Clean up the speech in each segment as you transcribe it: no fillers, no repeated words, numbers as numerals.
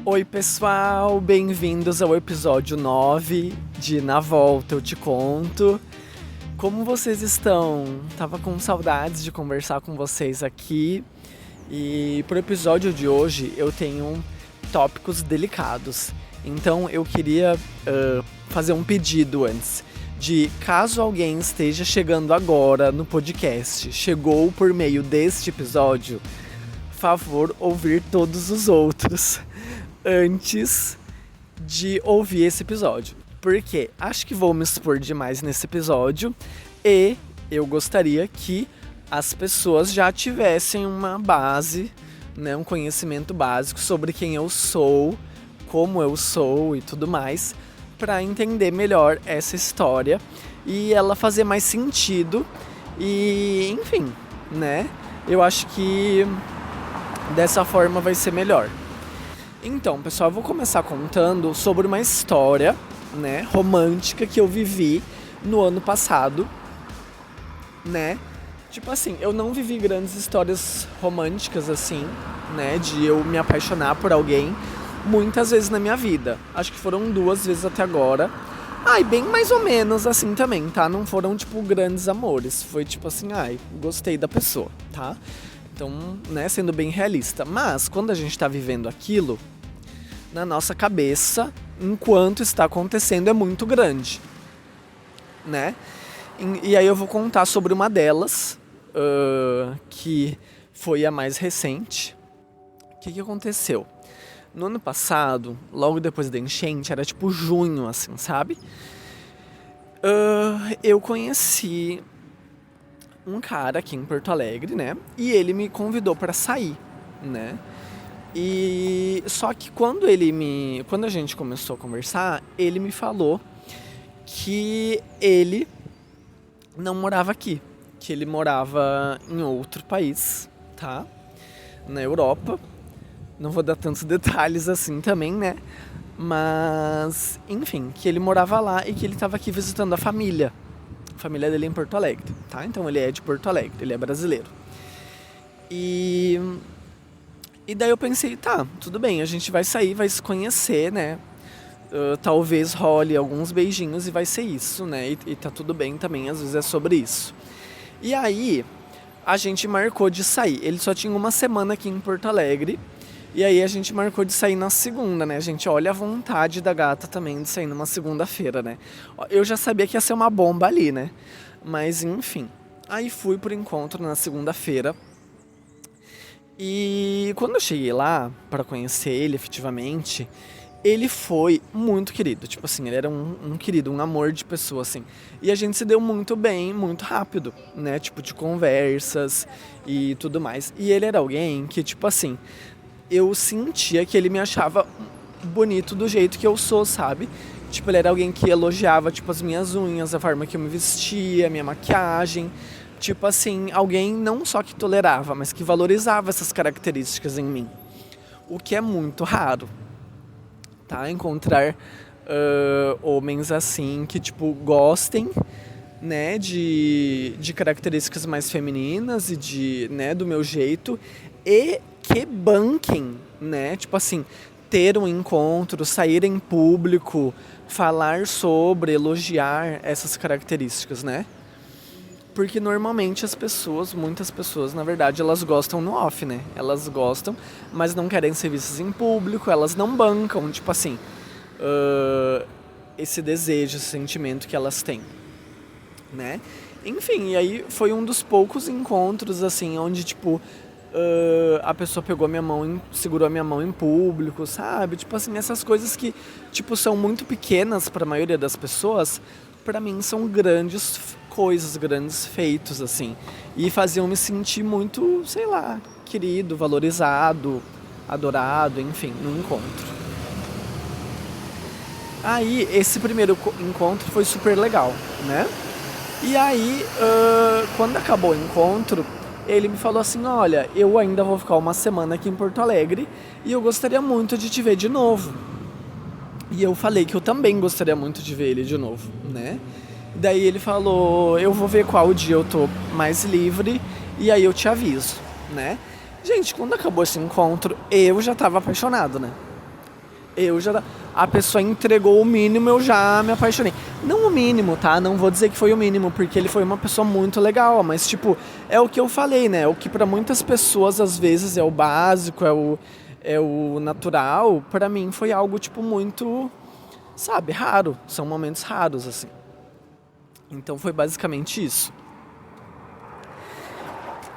Oi pessoal, bem-vindos ao episódio 9 de Na Volta Eu Te Conto. Como vocês estão? Tava com saudades de conversar com vocês aqui. E pro episódio de hoje eu tenho tópicos delicados. Então eu queria fazer um pedido antes. De caso alguém esteja chegando agora no podcast, chegou por meio deste episódio, favor ouvir todos os outros antes de ouvir esse episódio. Porque acho que vou me expor demais nesse episódio e eu gostaria que as pessoas já tivessem uma base, né, um conhecimento básico sobre quem eu sou, como eu sou e tudo mais, para entender melhor essa história e ela fazer mais sentido e, enfim, né? Eu acho que dessa forma vai ser melhor. Então, pessoal, eu vou começar contando sobre uma história, né, romântica que eu vivi no ano passado, né? Tipo assim, eu não vivi grandes histórias românticas assim, né, de eu me apaixonar por alguém muitas vezes na minha vida. Acho que foram 2 vezes até agora. E bem mais ou menos assim também, tá? Não foram, tipo, grandes amores. Foi tipo assim, gostei da pessoa, tá? Então, né, sendo bem realista. Mas, quando a gente tá vivendo aquilo, na nossa cabeça, enquanto está acontecendo, é muito grande, né? E aí eu vou contar sobre uma delas, que foi a mais recente. O que aconteceu? No ano passado, logo depois da enchente, era tipo junho, assim, sabe? Eu conheci um cara aqui em Porto Alegre, né? E ele me convidou pra sair, né? E só que quando a gente começou a conversar, ele me falou que ele não morava aqui, que ele morava em outro país, tá? Na Europa. Não vou dar tantos detalhes assim também, né? Mas, enfim, que ele morava lá e que ele estava aqui visitando a família. A família dele é em Porto Alegre, tá? Então ele é de Porto Alegre, ele é brasileiro. E daí eu pensei, tá, tudo bem, a gente vai sair, vai se conhecer, né? Talvez role alguns beijinhos e vai ser isso, né? E tá tudo bem também, às vezes é sobre isso. E aí, a gente marcou de sair. Ele só tinha uma semana aqui em Porto Alegre. E aí a gente marcou de sair na segunda, né? Gente, olha a vontade da gata também de sair numa segunda-feira, né? Eu já sabia que ia ser uma bomba ali, né? Mas, enfim. Aí fui pro encontro na segunda-feira. E quando eu cheguei lá pra conhecer ele efetivamente, ele foi muito querido. Tipo assim, ele era um querido, um amor de pessoa, assim. E a gente se deu muito bem, muito rápido, né? Tipo, de conversas e tudo mais. E ele era alguém que, tipo assim, eu sentia que ele me achava bonito do jeito que eu sou, sabe? Tipo, ele era alguém que elogiava, tipo, as minhas unhas, a forma que eu me vestia, a minha maquiagem. Tipo assim, alguém não só que tolerava, mas que valorizava essas características em mim. O que é muito raro, tá? Encontrar homens assim que, tipo, gostem, né, de características mais femininas e né, do meu jeito e que banquem, né, tipo assim, ter um encontro, sair em público, falar sobre, elogiar essas características, né? Porque normalmente muitas pessoas, na verdade, elas gostam no off, né? Elas gostam, mas não querem ser vistas em público, elas não bancam, tipo assim, esse desejo, esse sentimento que elas têm, né? Enfim, e aí foi um dos poucos encontros, assim, onde, tipo, a pessoa pegou minha mão, segurou a minha mão em público, sabe? Tipo assim, essas coisas que, tipo, são muito pequenas para a maioria das pessoas, para mim são grandes coisas, grandes feitos, assim. E faziam me sentir muito, sei lá, querido, valorizado, adorado, enfim, no encontro. Aí, esse primeiro encontro foi super legal, né? E aí, quando acabou o encontro, ele me falou assim, olha, eu ainda vou ficar uma semana aqui em Porto Alegre e eu gostaria muito de te ver de novo. E eu falei que eu também gostaria muito de ver ele de novo, né? Daí ele falou, eu vou ver qual dia eu tô mais livre e aí eu te aviso, né? Gente, quando acabou esse encontro, eu já tava apaixonado, né? A pessoa entregou o mínimo, eu já me apaixonei. Não o mínimo, tá? Não vou dizer que foi o mínimo, porque ele foi uma pessoa muito legal. Mas, tipo, é o que eu falei, né? O que pra muitas pessoas, às vezes, é o básico, é o natural. Pra mim, foi algo, tipo, muito, sabe, raro. São momentos raros, assim. Então, foi basicamente isso.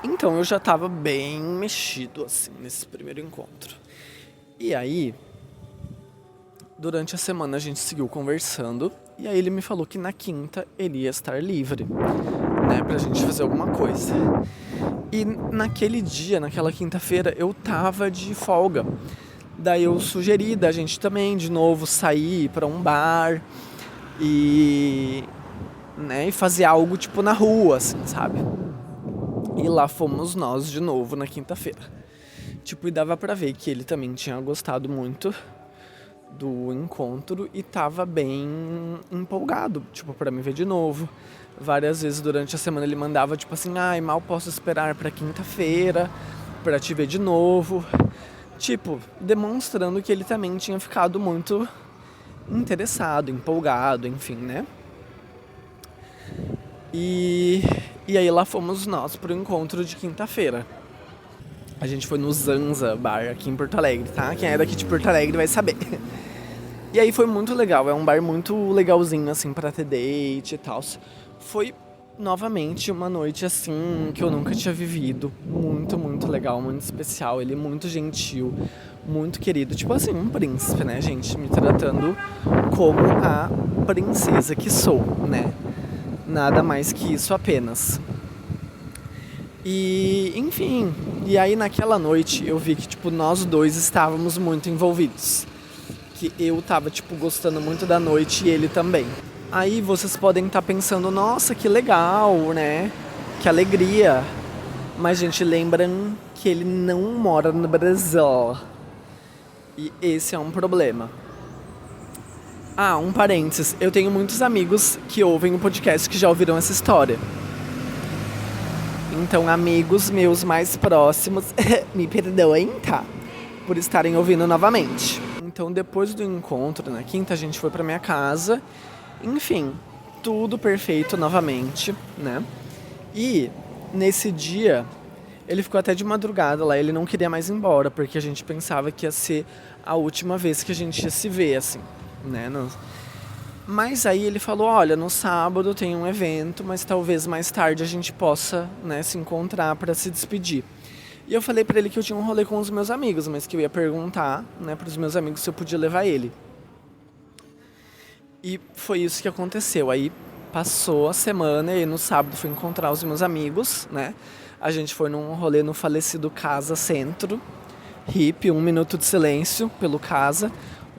Então, eu já tava bem mexido, assim, nesse primeiro encontro. E aí, durante a semana a gente seguiu conversando. E aí ele me falou que na quinta ele ia estar livre, né, pra gente fazer alguma coisa. E naquele dia, naquela quinta-feira, eu tava de folga. Daí eu sugeri da gente também, de novo, sair pra um bar e, né, e fazer algo tipo na rua, assim, sabe? E lá fomos nós de novo na quinta-feira. Tipo, e dava pra ver que ele também tinha gostado muito do encontro e tava bem empolgado, tipo, pra me ver de novo. Várias vezes durante a semana ele mandava, tipo assim, ai, mal posso esperar pra quinta-feira pra te ver de novo. Tipo, demonstrando que ele também tinha ficado muito interessado, empolgado, enfim, né? E aí lá fomos nós pro encontro de quinta-feira. A gente foi no Zanza Bar aqui em Porto Alegre, tá? Quem é daqui de Porto Alegre vai saber. E aí foi muito legal, é um bar muito legalzinho, assim, pra ter date e tal. Foi, novamente, uma noite, assim, que eu nunca tinha vivido. Muito, muito legal, muito especial. Ele é muito gentil, muito querido. Tipo assim, um príncipe, né, gente? Me tratando como a princesa que sou, né? Nada mais que isso apenas. E, enfim, e aí naquela noite eu vi que, tipo, nós dois estávamos muito envolvidos. Que eu tava, tipo, gostando muito da noite e ele também. Aí vocês podem estar pensando, nossa, que legal, né? Que alegria. Mas, gente, lembram que ele não mora no Brasil. E esse é um problema. Ah, um parênteses. Eu tenho muitos amigos que ouvem o podcast que já ouviram essa história. Então, amigos meus mais próximos, me perdoem, tá? Por estarem ouvindo novamente. Então, depois do encontro, na quinta, a gente foi pra minha casa. Enfim, tudo perfeito novamente, né? E, nesse dia, ele ficou até de madrugada lá. Ele não queria mais ir embora, porque a gente pensava que ia ser a última vez que a gente ia se ver, assim, né? Mas aí ele falou, olha, no sábado tem um evento, mas talvez mais tarde a gente possa, né, se encontrar para se despedir. E eu falei pra ele que eu tinha um rolê com os meus amigos, mas que eu ia perguntar, né, pros meus amigos se eu podia levar ele. E foi isso que aconteceu. Aí passou a semana e no sábado fui encontrar os meus amigos, né? A gente foi num rolê no falecido Casa Centro, hippie, 1 minuto de silêncio pelo Casa.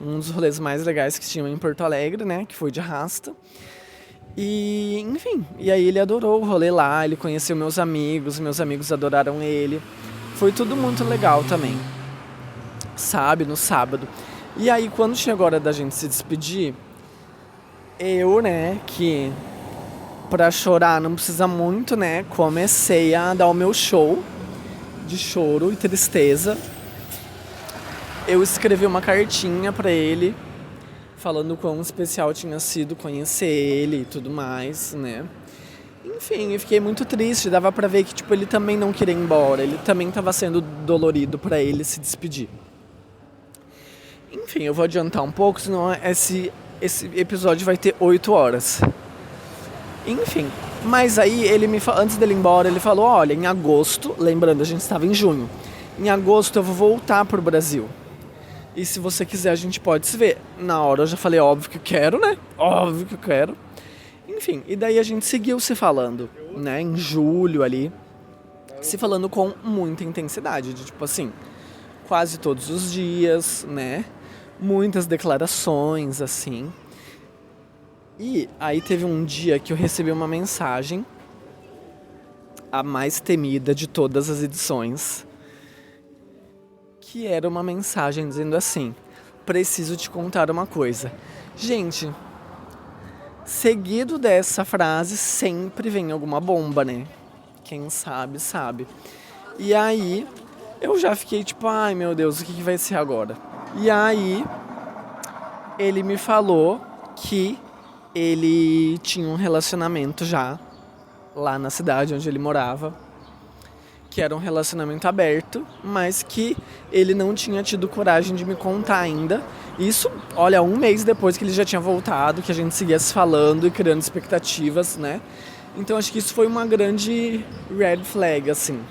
Um dos rolês mais legais que tinham em Porto Alegre, né? Que foi de arrasta. E, enfim, e aí ele adorou o rolê lá, ele conheceu meus amigos adoraram ele. Foi tudo muito legal também, sabe? No sábado. E aí, quando chegou a hora da gente se despedir, eu, né, que pra chorar não precisa muito, né? Comecei a dar o meu show de choro e tristeza. Eu escrevi uma cartinha pra ele, falando quão especial tinha sido conhecer ele e tudo mais, né? Enfim, eu fiquei muito triste, dava pra ver que, tipo, ele também não queria ir embora, ele também tava sendo dolorido pra ele se despedir. Enfim, eu vou adiantar um pouco, senão esse episódio vai ter 8 horas. Enfim, mas aí ele antes dele ir embora, ele falou, olha, em agosto, lembrando, a gente estava em junho, em agosto eu vou voltar pro Brasil. E se você quiser, a gente pode se ver. Na hora eu já falei, óbvio que eu quero, né? Óbvio que eu quero. Enfim, e daí a gente seguiu se falando, né? Em julho ali. Se falando com muita intensidade. De tipo assim, quase todos os dias, né? Muitas declarações, assim. E aí teve um dia que eu recebi uma mensagem, a mais temida de todas as edições, que era uma mensagem dizendo assim, preciso te contar uma coisa. Gente, seguido dessa frase sempre vem alguma bomba, né? Quem sabe, sabe. E aí, eu já fiquei tipo, ai meu Deus, o que vai ser agora? E aí, ele me falou que ele tinha um relacionamento já lá na cidade onde ele morava, que era um relacionamento aberto, mas que ele não tinha tido coragem de me contar ainda. Isso, olha, 1 mês depois que ele já tinha voltado, que a gente seguia se falando e criando expectativas, né? Então acho que isso foi uma grande red flag, assim.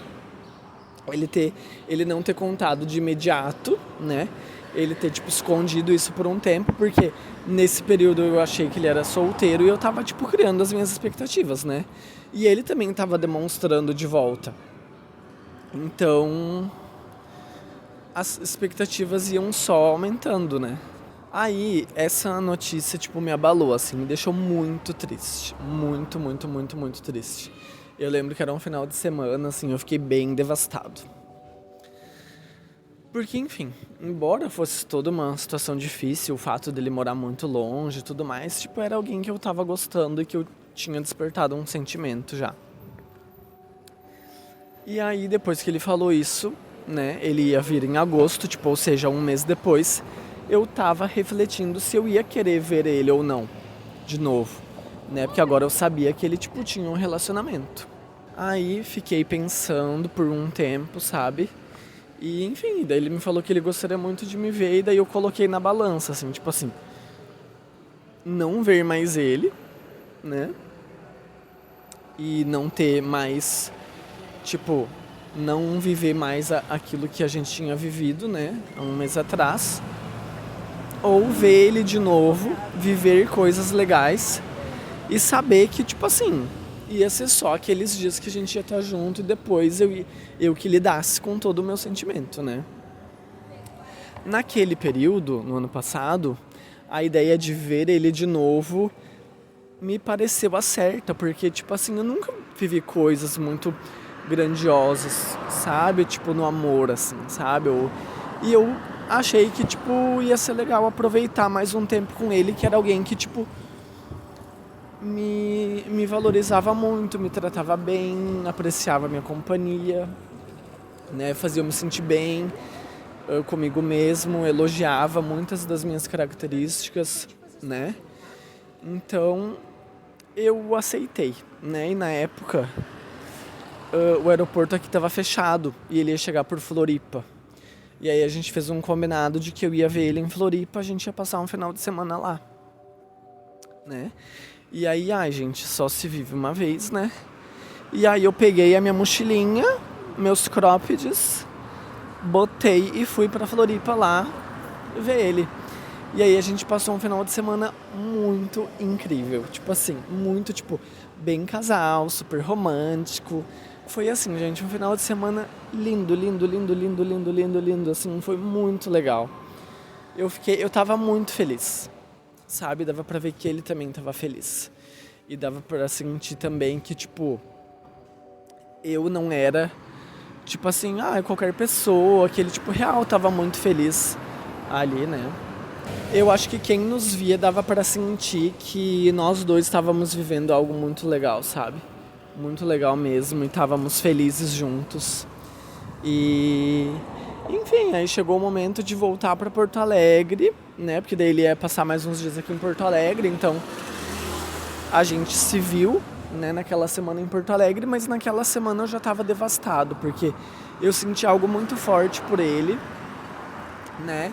Ele não ter contado de imediato, né? Ele ter, tipo, escondido isso por um tempo, porque nesse período eu achei que ele era solteiro e eu tava, tipo, criando as minhas expectativas, né? E ele também tava demonstrando de volta. Então, as expectativas iam só aumentando, né? Aí, essa notícia, tipo, me abalou, assim, me deixou muito triste. Muito, muito, muito, muito triste. Eu lembro que era um final de semana, assim, eu fiquei bem devastado. Porque, enfim, embora fosse toda uma situação difícil, o fato dele morar muito longe e tudo mais, tipo, era alguém que eu tava gostando e que eu tinha despertado um sentimento já. E aí, depois que ele falou isso, né, ele ia vir em agosto, tipo, ou seja, 1 mês depois, eu tava refletindo se eu ia querer ver ele ou não, de novo, né, porque agora eu sabia que ele, tipo, tinha um relacionamento. Aí, fiquei pensando por um tempo, sabe? E, enfim, daí ele me falou que ele gostaria muito de me ver, e daí eu coloquei na balança, assim, tipo assim, não ver mais ele, né? E não ter mais, tipo, não viver mais aquilo que a gente tinha vivido, né? Há 1 mês atrás. Ou ver ele de novo, viver coisas legais e saber que, tipo assim, ia ser só aqueles dias que a gente ia estar junto e depois eu que lidasse com todo o meu sentimento, né? Naquele período, no ano passado, a ideia de ver ele de novo me pareceu a certa, porque, tipo assim, eu nunca vivi coisas muito grandiosas, sabe? Tipo, no amor, assim, sabe? E eu achei que, tipo, ia ser legal aproveitar mais um tempo com ele, que era alguém que, tipo, me valorizava muito, me tratava bem, apreciava a minha companhia, né? Fazia eu me sentir bem comigo mesmo, elogiava muitas das minhas características, né? Então, eu aceitei, né? E na época, o aeroporto aqui estava fechado e ele ia chegar por Floripa. E aí a gente fez um combinado de que eu ia ver ele em Floripa, a gente ia passar um final de semana lá, né? E aí, gente, só se vive uma vez, né? E aí eu peguei a minha mochilinha, meus croppeds, botei e fui pra Floripa lá ver ele. E aí a gente passou um final de semana muito incrível. Tipo assim, muito, tipo, bem casal, super romântico. Foi assim, gente, um final de semana lindo, lindo, lindo, lindo, lindo, lindo, lindo. Assim, foi muito legal. Eu tava muito feliz, sabe? Dava pra ver que ele também tava feliz. E dava pra sentir também que, tipo, eu não era, tipo assim, qualquer pessoa. Que ele, tipo, real tava muito feliz ali, né? Eu acho que quem nos via dava pra sentir que nós dois estávamos vivendo algo muito legal, sabe? Muito legal mesmo, e estávamos felizes juntos. E, enfim, aí chegou o momento de voltar pra Porto Alegre, né? Porque daí ele ia passar mais uns dias aqui em Porto Alegre, então a gente se viu, né, naquela semana em Porto Alegre, mas naquela semana eu já tava devastado, porque eu senti algo muito forte por ele, né?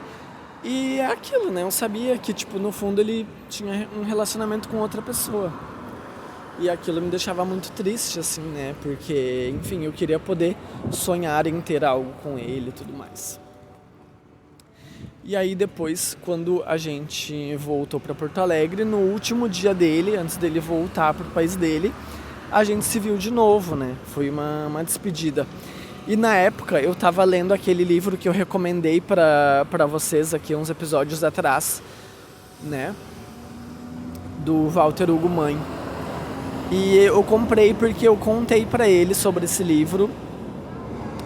E é aquilo, né? Eu sabia que, tipo, no fundo ele tinha um relacionamento com outra pessoa. E aquilo me deixava muito triste, assim, né? Porque, enfim, eu queria poder sonhar em ter algo com ele e tudo mais. E aí depois, quando a gente voltou pra Porto Alegre, no último dia dele, antes dele voltar pro país dele, a gente se viu de novo, né? Foi uma despedida. E na época eu tava lendo aquele livro que eu recomendei pra vocês aqui uns episódios atrás, né? Do Walter Hugo Mãe. E eu comprei porque eu contei pra ele sobre esse livro.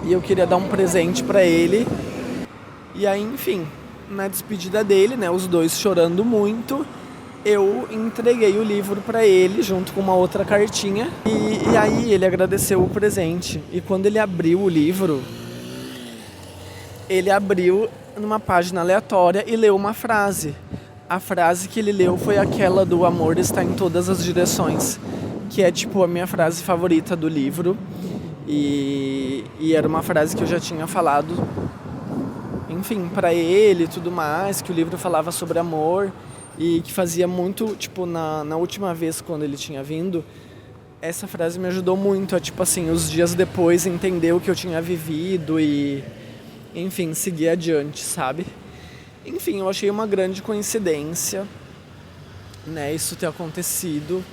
E eu queria dar um presente pra ele. E aí, enfim, na despedida dele, né? Os dois chorando muito, eu entreguei o livro pra ele junto com uma outra cartinha e aí ele agradeceu o presente. E quando ele abriu o livro, ele abriu numa página aleatória e leu uma frase a frase que ele leu foi aquela do amor está em todas as direções, que é tipo a minha frase favorita do livro. E era uma frase que eu já tinha falado, enfim, pra ele e tudo mais, que o livro falava sobre amor e que fazia muito, tipo, na última vez quando ele tinha vindo, essa frase me ajudou muito a, tipo assim, os dias depois entender o que eu tinha vivido e, enfim, seguir adiante, sabe? Enfim, eu achei uma grande coincidência, né, isso ter acontecido.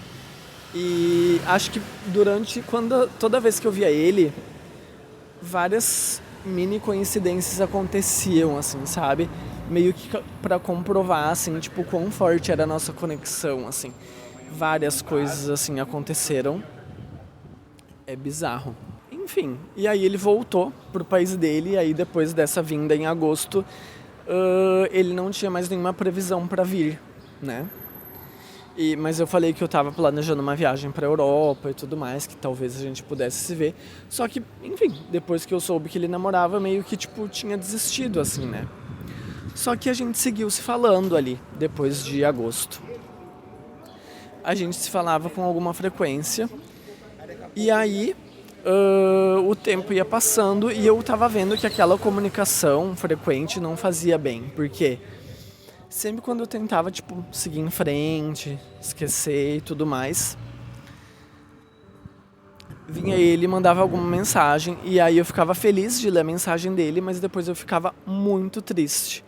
E acho que toda vez que eu via ele, várias mini coincidências aconteciam, assim, sabe? Meio que pra comprovar, assim, tipo, quão forte era a nossa conexão, assim. Várias coisas, assim, aconteceram. É bizarro. Enfim, e aí ele voltou pro país dele, e aí depois dessa vinda em agosto, ele não tinha mais nenhuma previsão pra vir, né? Mas eu falei que eu tava planejando uma viagem pra Europa e tudo mais, que talvez a gente pudesse se ver. Só que, enfim, depois que eu soube que ele namorava, meio que, tipo, tinha desistido, assim, né? Só que a gente seguiu se falando ali, depois de agosto. A gente se falava com alguma frequência. E aí, o tempo ia passando e eu tava vendo que aquela comunicação frequente não fazia bem. Por quê? Sempre quando eu tentava, tipo, seguir em frente, esquecer e tudo mais, vinha ele e mandava alguma mensagem, e aí eu ficava feliz de ler a mensagem dele, mas depois eu ficava muito triste,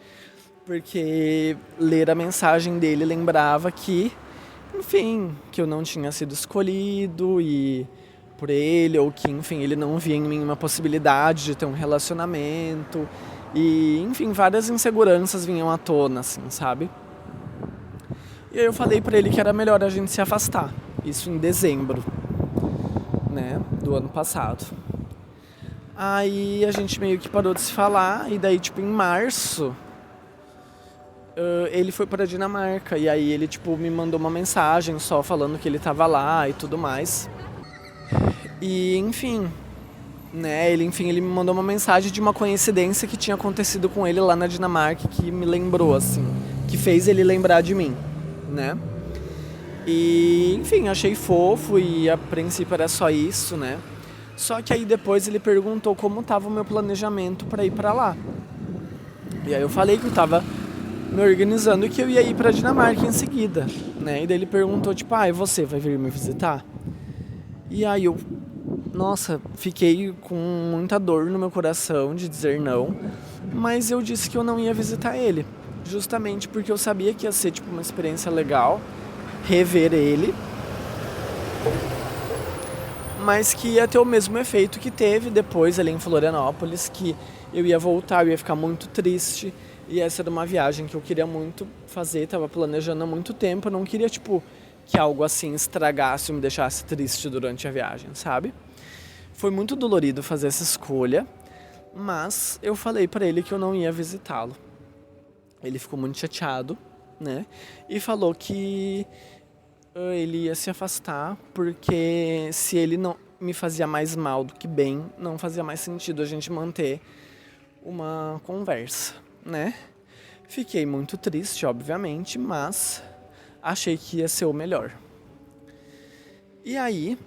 porque ler a mensagem dele lembrava que, enfim, que eu não tinha sido escolhido e por ele, ou que, enfim, ele não via em mim uma possibilidade de ter um relacionamento. E, enfim, várias inseguranças vinham à tona, assim, sabe? E aí eu falei pra ele que era melhor a gente se afastar. Isso em dezembro, né, do ano passado. Aí a gente meio que parou de se falar, e daí, tipo, em março, ele foi pra Dinamarca. E aí ele, tipo, me mandou uma mensagem só falando que ele tava lá e tudo mais. E, enfim... né, ele me mandou uma mensagem de uma coincidência que tinha acontecido com ele lá na Dinamarca, que me lembrou, assim, que fez ele lembrar de mim, né? E, enfim, achei fofo e a princípio era só isso, né? Só que aí depois ele perguntou como tava o meu planejamento pra ir pra lá. E aí eu falei que eu tava me organizando e que eu ia ir pra Dinamarca em seguida, né? E daí ele perguntou, tipo, e você vai vir me visitar? E aí eu... nossa, fiquei com muita dor no meu coração de dizer não, mas eu disse que eu não ia visitar ele, justamente porque eu sabia que ia ser tipo uma experiência legal, rever ele, mas que ia ter o mesmo efeito que teve depois ali em Florianópolis, que eu ia voltar, eu ia ficar muito triste, e essa era uma viagem que eu queria muito fazer, tava planejando há muito tempo, eu não queria tipo que algo assim estragasse ou me deixasse triste durante a viagem, sabe? Foi muito dolorido fazer essa escolha, mas eu falei pra ele que eu não ia visitá-lo. Ele ficou muito chateado, né? E falou que ele ia se afastar porque se ele não me fazia mais mal do que bem, não fazia mais sentido a gente manter uma conversa, né? Fiquei muito triste, obviamente, mas achei que ia ser o melhor. E aí...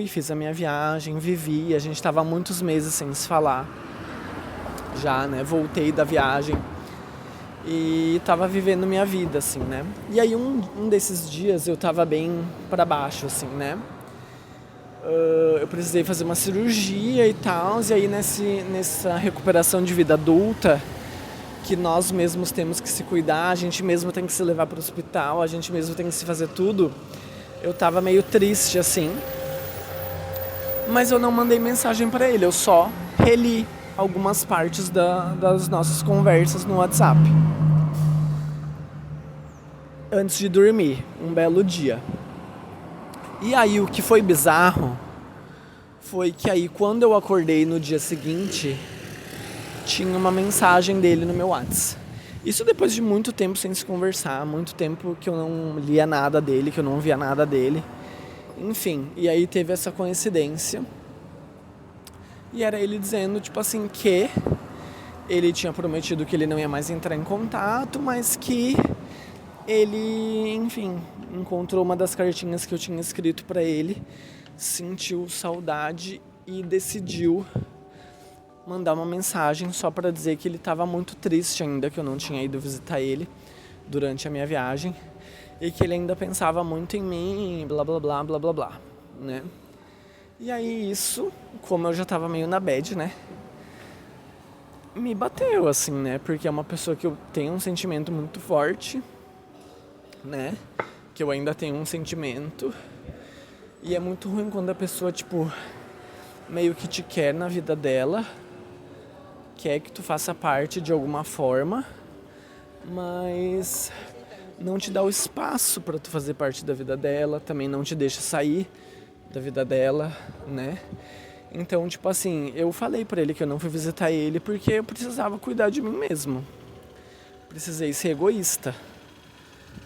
fiz a minha viagem, vivi, a gente tava há muitos meses sem se falar já, né, voltei da viagem e tava vivendo minha vida, assim, né, e aí um desses dias eu tava bem pra baixo, assim, né, eu precisei fazer uma cirurgia e tal, e aí nessa recuperação de vida adulta, que nós mesmos temos que se cuidar, a gente mesmo tem que se levar pro hospital, a gente mesmo tem que se fazer tudo, eu tava meio triste, assim. Mas eu não mandei mensagem pra ele, eu só reli algumas partes das nossas conversas no WhatsApp. Antes de dormir, um belo dia. E aí o que foi bizarro foi que aí quando eu acordei no dia seguinte, tinha uma mensagem dele no meu WhatsApp. Isso depois de muito tempo sem se conversar, muito tempo que eu não lia nada dele, que eu não via nada dele. Enfim, e aí teve essa coincidência. E era ele dizendo, tipo assim, que ele tinha prometido que ele não ia mais entrar em contato, mas que ele, enfim, encontrou uma das cartinhas que eu tinha escrito pra ele, sentiu saudade e decidiu mandar uma mensagem só pra dizer que ele estava muito triste ainda, que eu não tinha ido visitar ele durante a minha viagem e que ele ainda pensava muito em mim, blá blá blá blá blá blá, né? E aí isso, como eu já tava meio na bad, né, me bateu assim, né, porque é uma pessoa que eu tenho um sentimento muito forte, né, que eu ainda tenho um sentimento, e é muito ruim quando a pessoa, tipo, meio que te quer na vida dela, quer que tu faça parte de alguma forma, mas não te dá o espaço pra tu fazer parte da vida dela, também não te deixa sair da vida dela, né? Então, tipo assim, eu falei pra ele que eu não fui visitar ele porque eu precisava cuidar de mim mesmo. Precisei ser egoísta,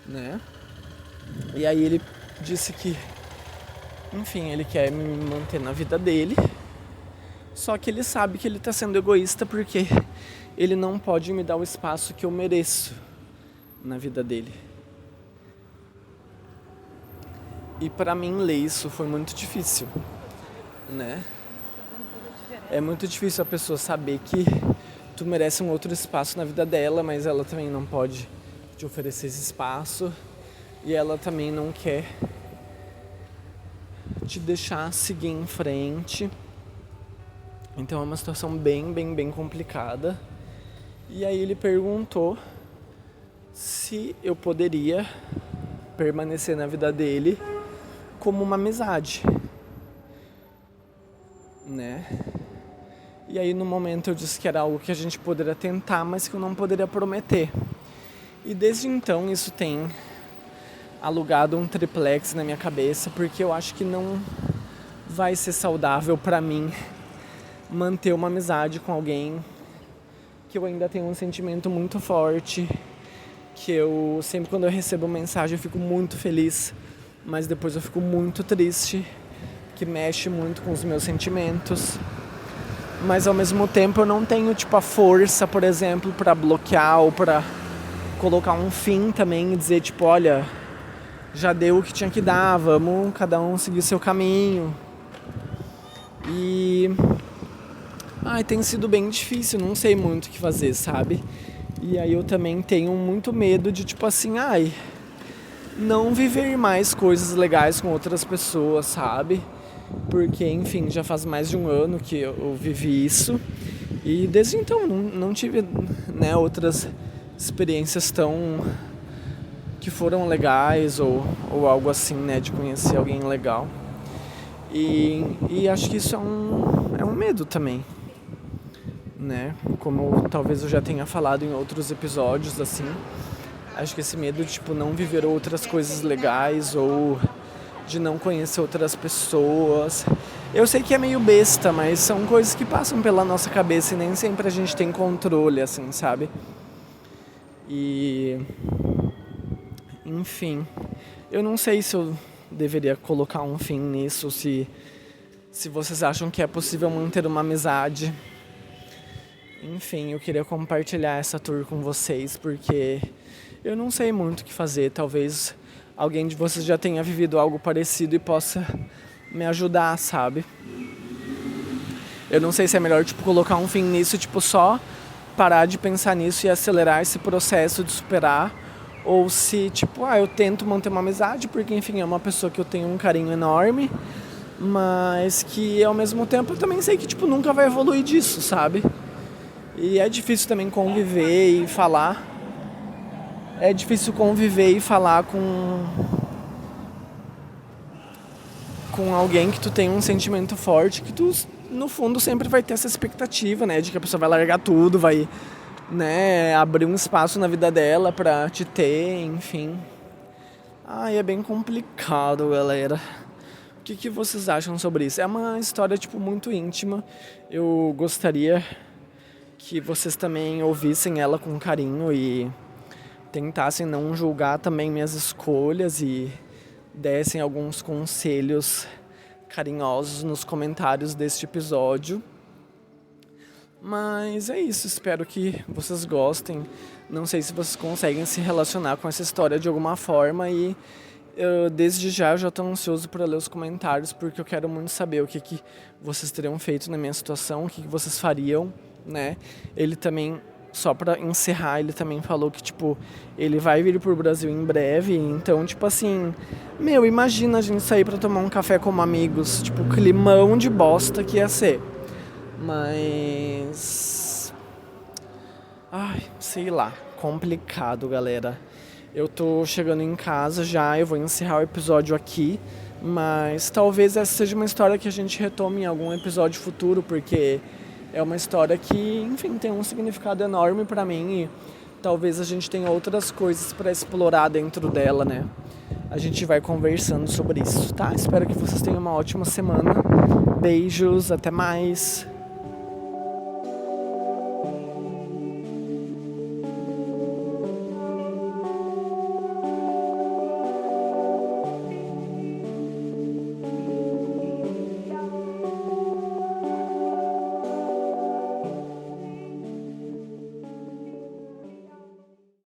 né? E aí ele disse que, enfim, ele quer me manter na vida dele, só que ele sabe que ele tá sendo egoísta porque ele não pode me dar o espaço que eu mereço na vida dele. E pra mim ler isso foi muito difícil, né? É muito difícil a pessoa saber que tu merece um outro espaço na vida dela, mas ela também não pode te oferecer esse espaço. E ela também não quer te deixar seguir em frente. Então é uma situação bem complicada. E aí ele perguntou se eu poderia permanecer na vida dele como uma amizade, né? E aí no momento eu disse que era algo que a gente poderia tentar, mas que eu não poderia prometer. E desde então isso tem alugado um triplex na minha cabeça, porque eu acho que não vai ser saudável pra mim manter uma amizade com alguém que eu ainda tenho um sentimento muito forte, que eu sempre quando eu recebo mensagem eu fico muito feliz, mas depois eu fico muito triste, que mexe muito com os meus sentimentos. Mas ao mesmo tempo eu não tenho tipo a força, por exemplo, pra bloquear ou pra colocar um fim também e dizer tipo, olha, já deu o que tinha que dar, vamos cada um seguir seu caminho. E tem sido bem difícil, não sei muito o que fazer, sabe? E aí eu também tenho muito medo de tipo assim, não viver mais coisas legais com outras pessoas, sabe? Porque, enfim, já faz mais de um ano que eu vivi isso. E desde então não tive, né, outras experiências que foram legais ou algo assim, né, de conhecer alguém legal. E acho que isso é um medo também, né? Como talvez eu já tenha falado em outros episódios, assim. Acho que esse medo de, tipo, não viver outras coisas legais ou de não conhecer outras pessoas. Eu sei que é meio besta, mas são coisas que passam pela nossa cabeça e nem sempre a gente tem controle, assim, sabe? E... enfim, eu não sei se eu deveria colocar um fim nisso, se vocês acham que é possível manter uma amizade. Enfim, eu queria compartilhar essa tour com vocês, porque eu não sei muito o que fazer. Talvez alguém de vocês já tenha vivido algo parecido e possa me ajudar, sabe? Eu não sei se é melhor, tipo, colocar um fim nisso, tipo, só parar de pensar nisso e acelerar esse processo de superar. Ou se, tipo, eu tento manter uma amizade, porque, enfim, é uma pessoa que eu tenho um carinho enorme, mas que, ao mesmo tempo, eu também sei que, tipo, nunca vai evoluir disso, sabe? E é difícil também conviver e falar. É difícil conviver e falar com alguém que tu tem um sentimento forte, que tu, no fundo, sempre vai ter essa expectativa, né? De que a pessoa vai largar tudo, vai, né, abrir um espaço na vida dela pra te ter, enfim. É bem complicado, galera. O que vocês acham sobre isso? É uma história, tipo, muito íntima. Eu gostaria que vocês também ouvissem ela com carinho e tentassem não julgar também minhas escolhas e dessem alguns conselhos carinhosos nos comentários deste episódio. Mas é isso, espero que vocês gostem. Não sei se vocês conseguem se relacionar com essa história de alguma forma e desde já eu já estou ansioso para ler os comentários, porque eu quero muito saber o que vocês teriam feito na minha situação, o que vocês fariam, né? Ele também, só para encerrar, ele também falou que, tipo, ele vai vir pro Brasil em breve, então, tipo assim, imagina a gente sair para tomar um café como amigos, tipo, climão de bosta que ia ser. Mas... ai, sei lá, complicado, galera. Eu tô chegando em casa já, eu vou encerrar o episódio aqui, mas talvez essa seja uma história que a gente retome em algum episódio futuro, porque é uma história que, enfim, tem um significado enorme pra mim e talvez a gente tenha outras coisas pra explorar dentro dela, né? A gente vai conversando sobre isso, tá? Espero que vocês tenham uma ótima semana. Beijos, até mais!